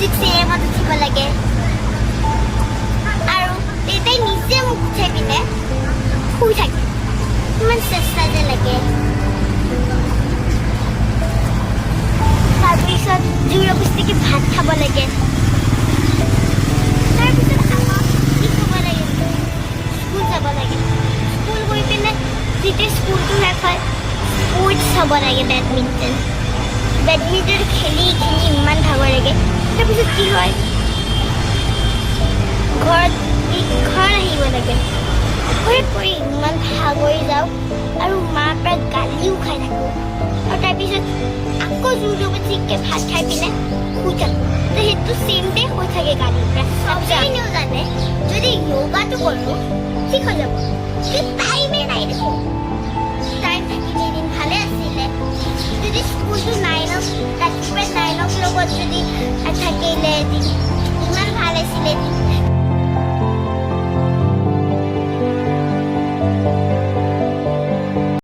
6 AM উঠিব লাগে আৰু তেতিয়াই নিজে মোক উঠাই পিনে শুই থাকে ইমান চেষ্টা যে লাগে তাৰপিছত জোৰবস্তিকে ভাত খাব লাগে তাৰপিছত আকৌ কি খাব লাগে স্কুল যাব লাগে স্কুল গৈ পিনে যেতিয়া স্কুলটো শেষ হয় স্পৰ্টছ চাব লাগে বেডমিণ্টন খেলি ইমান ভাগৰ লাগে তাৰপিছত কি হয় ঘৰত আহিব লাগে কৰি ইমান ভাগৰি যাওঁ আৰু মাৰ পৰা গালিও খাই থাকোঁ আৰু তাৰপিছত আকৌ জোৰবস্তিকে ভাত খাই পিনে শুই থাকোঁ তো সেইটো চেম ডে হৈ থাকে গালিৰ পৰা এনেও জানে যদি য়োগাটো কৰোঁ ঠিক হৈ যাব কিন্তু টাইমে নাই দেখোন টাইম থাকিলে এদিন ভালে আছিলে যদি স্কুলটো 9 ৰাতিপুৱা 9 লগত যদি থাকিলে এদিন ইমান ভাল আছিলে